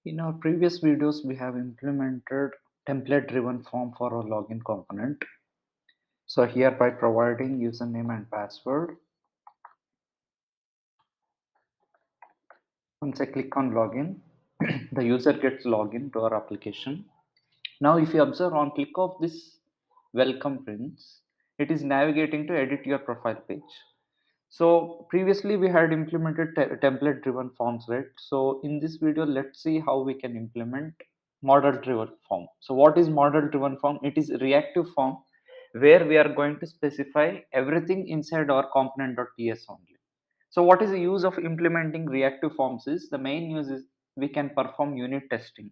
In our previous videos, we have implemented template-driven form for our login component. So here by providing username and password, once I click on login, the user gets login to our application. Now if you observe on click of this welcome prints, it is navigating to edit your profile page. So previously we had implemented template driven forms, right? So in this video, let's see how we can implement model driven form. So what is model driven form? It is reactive form where we are going to specify everything inside our component.ts only. So what is the use of implementing reactive forms is the main use is we can perform unit testing.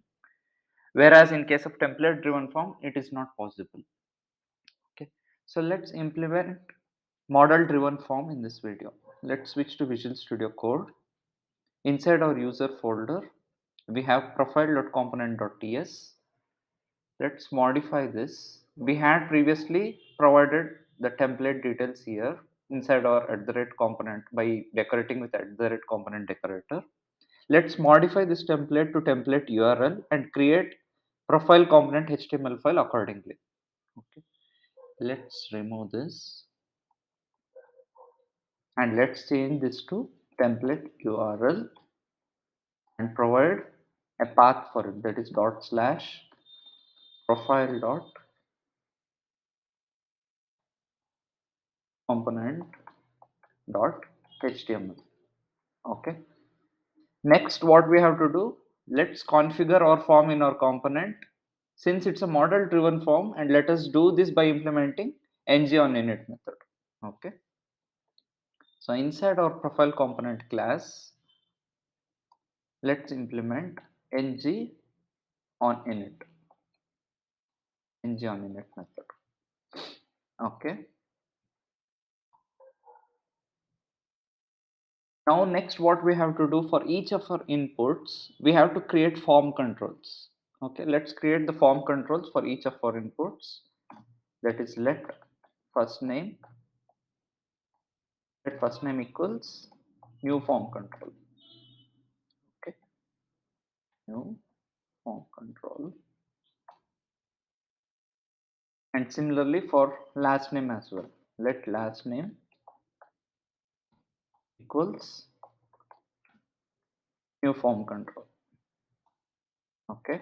Whereas in case of template driven form, it is not possible. Okay. So let's implement model driven form in this video. Let's switch to Visual Studio Code. Inside our user folder, we have profile.component.ts. Let's modify this. We had previously provided the template details here inside our @component by decorating with @component decorator. Let's modify this template to template URL and create profile component HTML file accordingly. Okay. Let's remove this and let's change this to template URL and provide a path for it, that is dot slash profile dot component dot html. Okay. Next, what we have to do, let's configure our form in our component since it's a model driven form, and let us do this by implementing ng on init method. Okay. So inside our profile component class, let's implement ng on init method. Okay. Now next what we have to do, for each of our inputs, we have to create form controls. Okay, let's create the form controls for each of our inputs. That is first name, let first name equals new form control. Okay, new form control. And similarly for last name as well. Let last name equals new form control. Okay.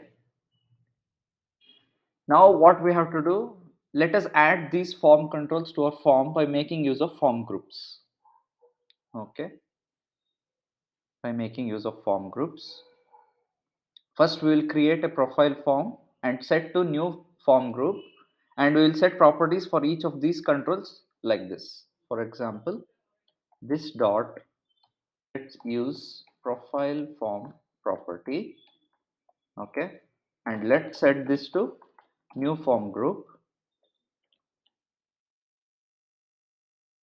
Now what we have to do, let us add these form controls to our form by making use of form groups. Okay, by making use of form groups. First we will create a profile form and set to new form group, and we will set properties for each of these controls like this. For example, this dot, let's use profile form property. Okay, and let's set this to new form group.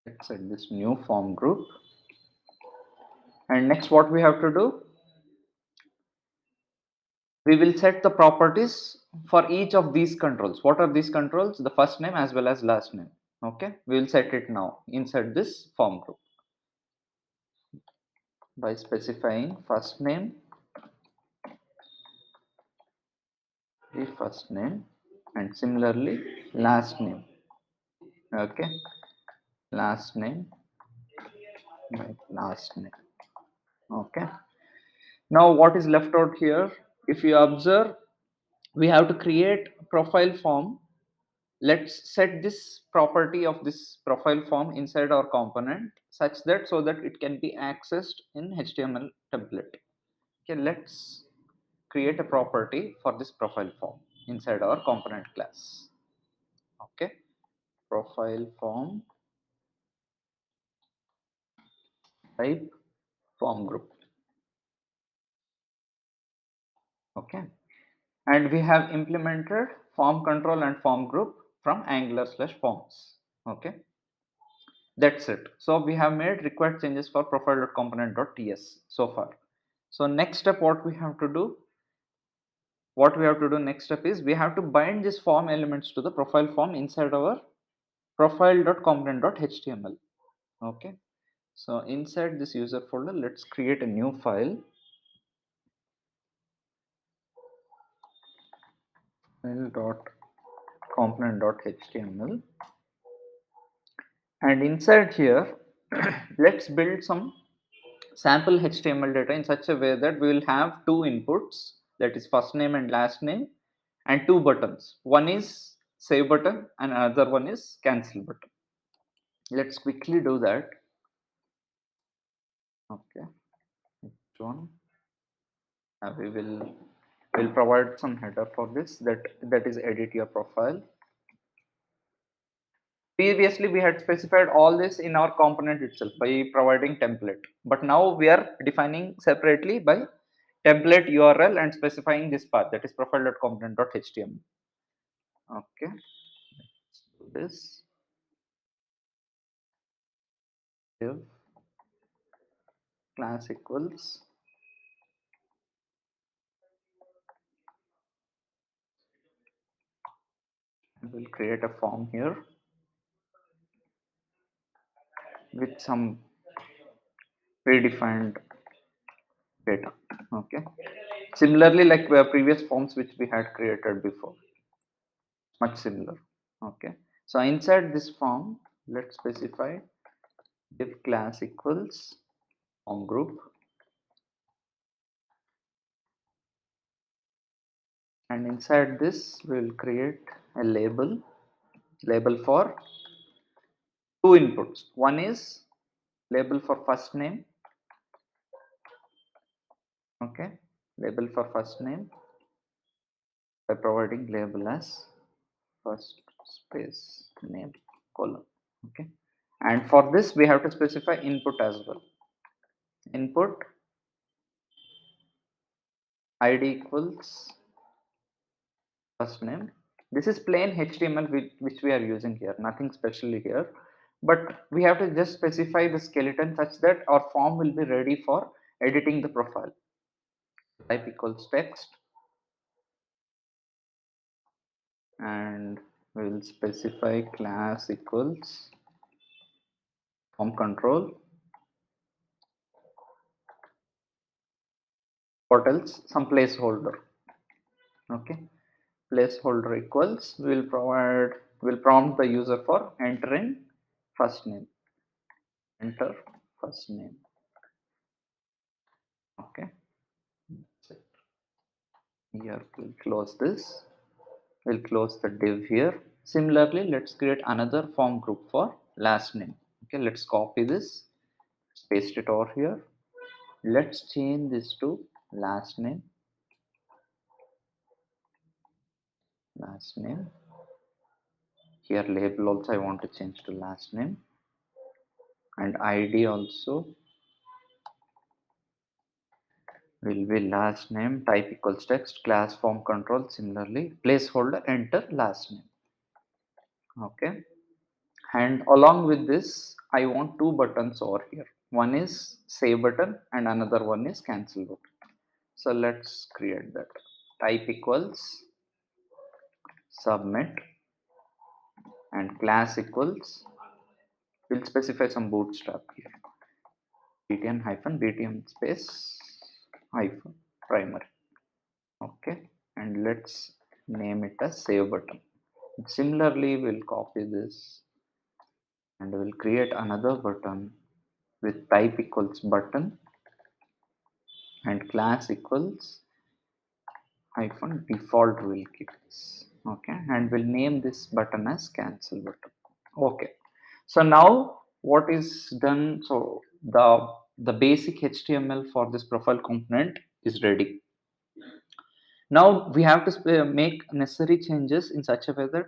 Let's set this new form group. And next what we have to do, we will set the properties for each of these controls. What are these controls? The first name as well as last name. Okay, we will set it now inside this form group by specifying first name, the first name, and similarly last name. Okay, last name by last name. Okay, now what is left out here, if you observe, we have to create profile form. Let's set this property of this profile form inside our component such that so that it can be accessed in HTML template. Okay, let's create a property for this profile form inside our component class. Okay, profile form type form group. Okay, and we have implemented form control and form group from angular/forms. Okay, that's it. So we have made required changes for profile.component.ts so far. So next step, what we have to do, next step is we have to bind these form elements to the profile form inside our profile.component.html. Okay, so inside this user folder, let's create a new file. dot component dot html, and inside here let's build some sample HTML data in such a way that we will have two inputs, that is first name and last name, and two buttons. One is save button and another one is cancel button. Let's quickly do that. Okay, next one. We will provide some header for this, that is edit your profile. Previously we had specified all this in our component itself by providing template, but now we are defining separately by template URL and specifying this path, that is profile.component.html. Okay, let's do this. If class equals, I will create a form here with some predefined data. Okay, similarly like our previous forms which we had created before, much similar. Okay, so inside this form let's specify if class equals form group, and inside this we will create a label for two inputs. One is label for first name. Okay, label for first name by providing label as first space name colon. Okay, and for this we have to specify input as well. Input id equals first name. This is plain HTML which we are using here, nothing special here, but we have to just specify the skeleton such that our form will be ready for editing the profile. Type equals text, and we will specify class equals form control. What else? Some placeholder. Okay, placeholder equals, we will prompt the user for entering first name. Enter first name. Okay, here we'll close this. We'll close the div here. Similarly, let's create another form group for last name. Okay, let's copy this, paste it over here. Let's change this to last name. Last name. Here label also I want to change to last name, and ID also will be last name. Type equals text, class form control. Similarly, placeholder enter last name. Okay, and along with this I want two buttons over here. One is save button and another one is cancel button. So let's create that. Type equals submit, and class equals, we'll specify some bootstrap here, btn hyphen btn space hyphen primary. Okay, and let's name it as save button. Similarly, we'll copy this and we'll create another button with type equals button and class equals hyphen default. Will keep this. Okay, and we'll name this button as cancel button. Okay, so now what is done? So the basic HTML for this profile component is ready. Now we have to make necessary changes in such a way that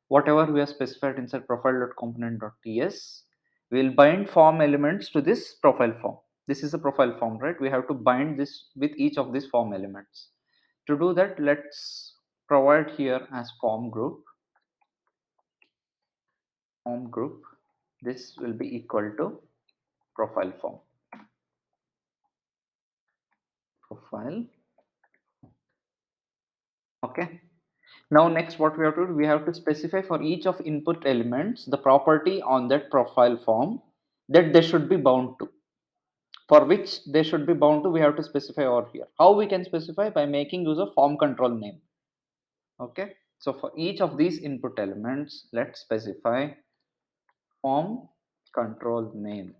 whatever we have specified inside profile.component.ts, we will bind form elements to this profile form. This is a profile form, right? We have to bind this with each of these form elements. To do that, let's provide here as form group. Form group. This will be equal to profile form. Profile. Okay. Now next what we have to do, we have to specify for each of input elements the property on that profile form that they should be bound to. For which they should be bound to, we have to specify over here. How we can specify? By making use of form control name. Okay, so for each of these input elements, let's specify form control name.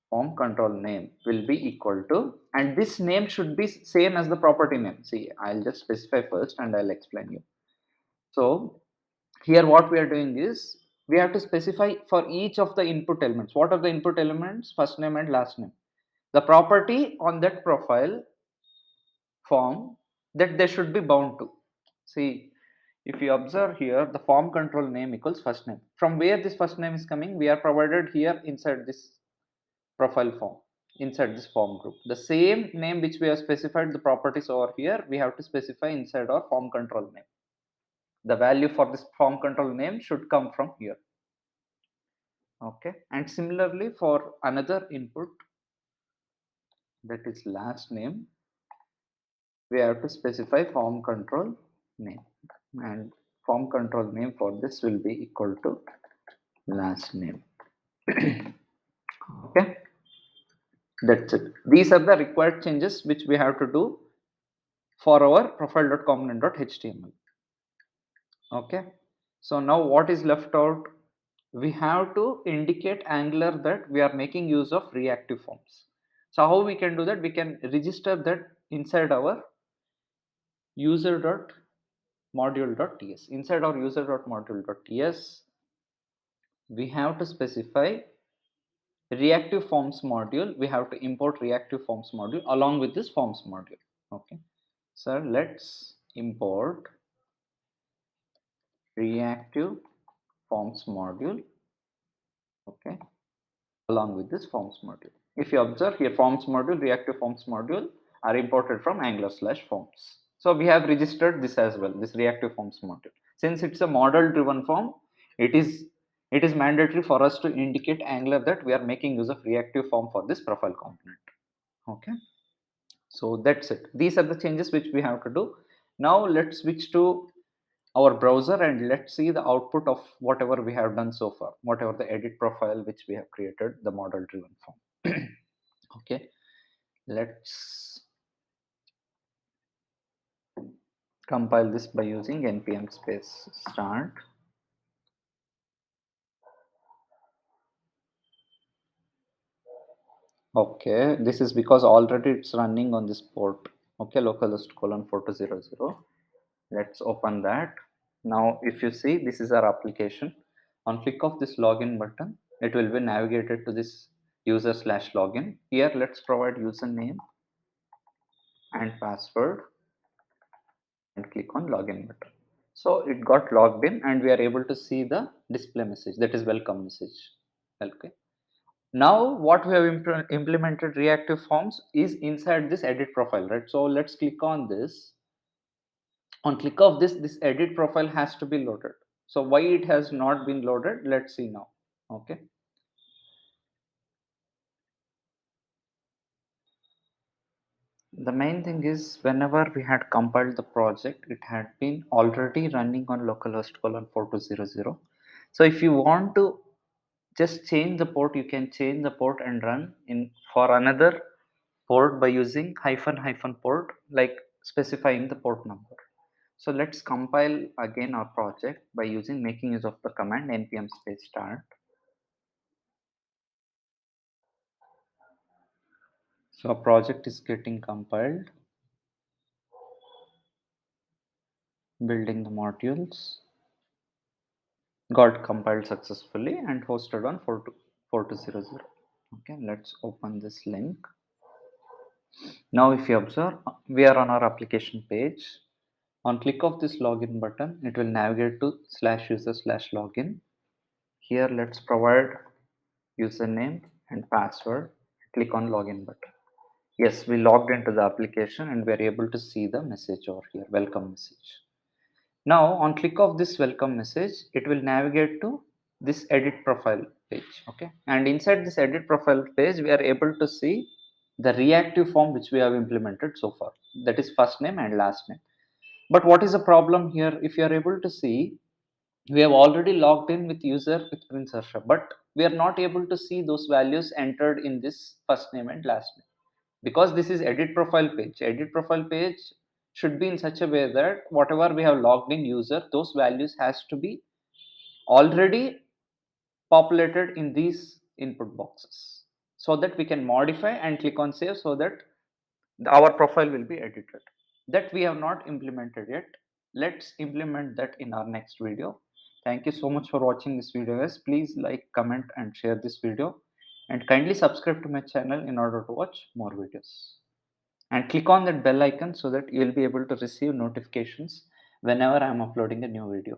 Form control name will be equal to, and this name should be same as the property name. See, I'll just specify first and I'll explain you. So here what we are doing is we have to specify for each of the input elements. What are the input elements? First name and last name. The property on that profile form that they should be bound to. See, if you observe here, the form control name equals first name. From where this first name is coming, we are provided here inside this profile form, inside this form group. The same name which we have specified the properties over here, we have to specify inside our form control name. The value for this form control name should come from here. Okay, and similarly for another input, that is last name, we have to specify form control name, and form control name for this will be equal to last name. Okay, that's it. These are the required changes which we have to do for our profile.component.html. Okay, so now what is left out? We have to indicate Angular that we are making use of reactive forms. So how we can do that? We can register that inside our user.module.ts. Inside our user.module.ts, we have to specify reactive forms module. We have to import reactive forms module along with this forms module. Okay, so let's import reactive forms module. Okay, along with this forms module. If you observe here, forms module, reactive forms module are imported from Angular/forms. So we have registered this as well, this reactive forms module. Since it's a model driven form, it is mandatory for us to indicate Angular that we are making use of reactive form for this profile component. Okay, so that's it. These are the changes which we have to do. Now let's switch to our browser and let's see the output of whatever we have done so far, whatever the edit profile which we have created, the model driven form. Okay, let's compile this by using npm space start. Okay, this is because already it's running on this port. Okay, localhost colon 4200. Let's open that. Now if you see, this is our application. On click of this login button, it will be navigated to this user/login. Here let's provide username and password and click on login button. So it got logged in and we are able to see the display message, that is welcome message. Okay, now what we have implemented reactive forms is inside this edit profile, right? So let's click on this. On click of this edit profile has to be loaded. So why it has not been loaded, let's see now. Okay, the main thing is whenever we had compiled the project, it had been already running on localhost colon 4200. So if you want to just change the port, you can change the port and run in for another port by using hyphen port, like specifying the port number. So let's compile again our project by using making use of the command npm space start. So our project is getting compiled, building the modules, got compiled successfully and hosted on 4200. Okay, let's open this link. Now if you observe, we are on our application page. On click of this login button, it will navigate to /user/login. Here let's provide username and password. Click on login button. Yes, we logged into the application and we are able to see the message over here, welcome message. Now on click of this welcome message, it will navigate to this edit profile page. Okay, and inside this edit profile page, we are able to see the reactive form which we have implemented so far, that is first name and last name. But what is the problem here? If you are able to see, we have already logged in with user with Prince Harsha, but we are not able to see those values entered in this first name and last name because this is edit profile page. Edit profile page should be in such a way that whatever we have logged in user, those values has to be already populated in these input boxes, so that we can modify and click on save, so that our profile will be edited. That we have not implemented yet. Let's implement that in our next video. Thank you so much for watching this video, guys. Please like, comment and share this video, and kindly subscribe to my channel in order to watch more videos, and click on that bell icon so that you will be able to receive notifications whenever I am uploading a new video.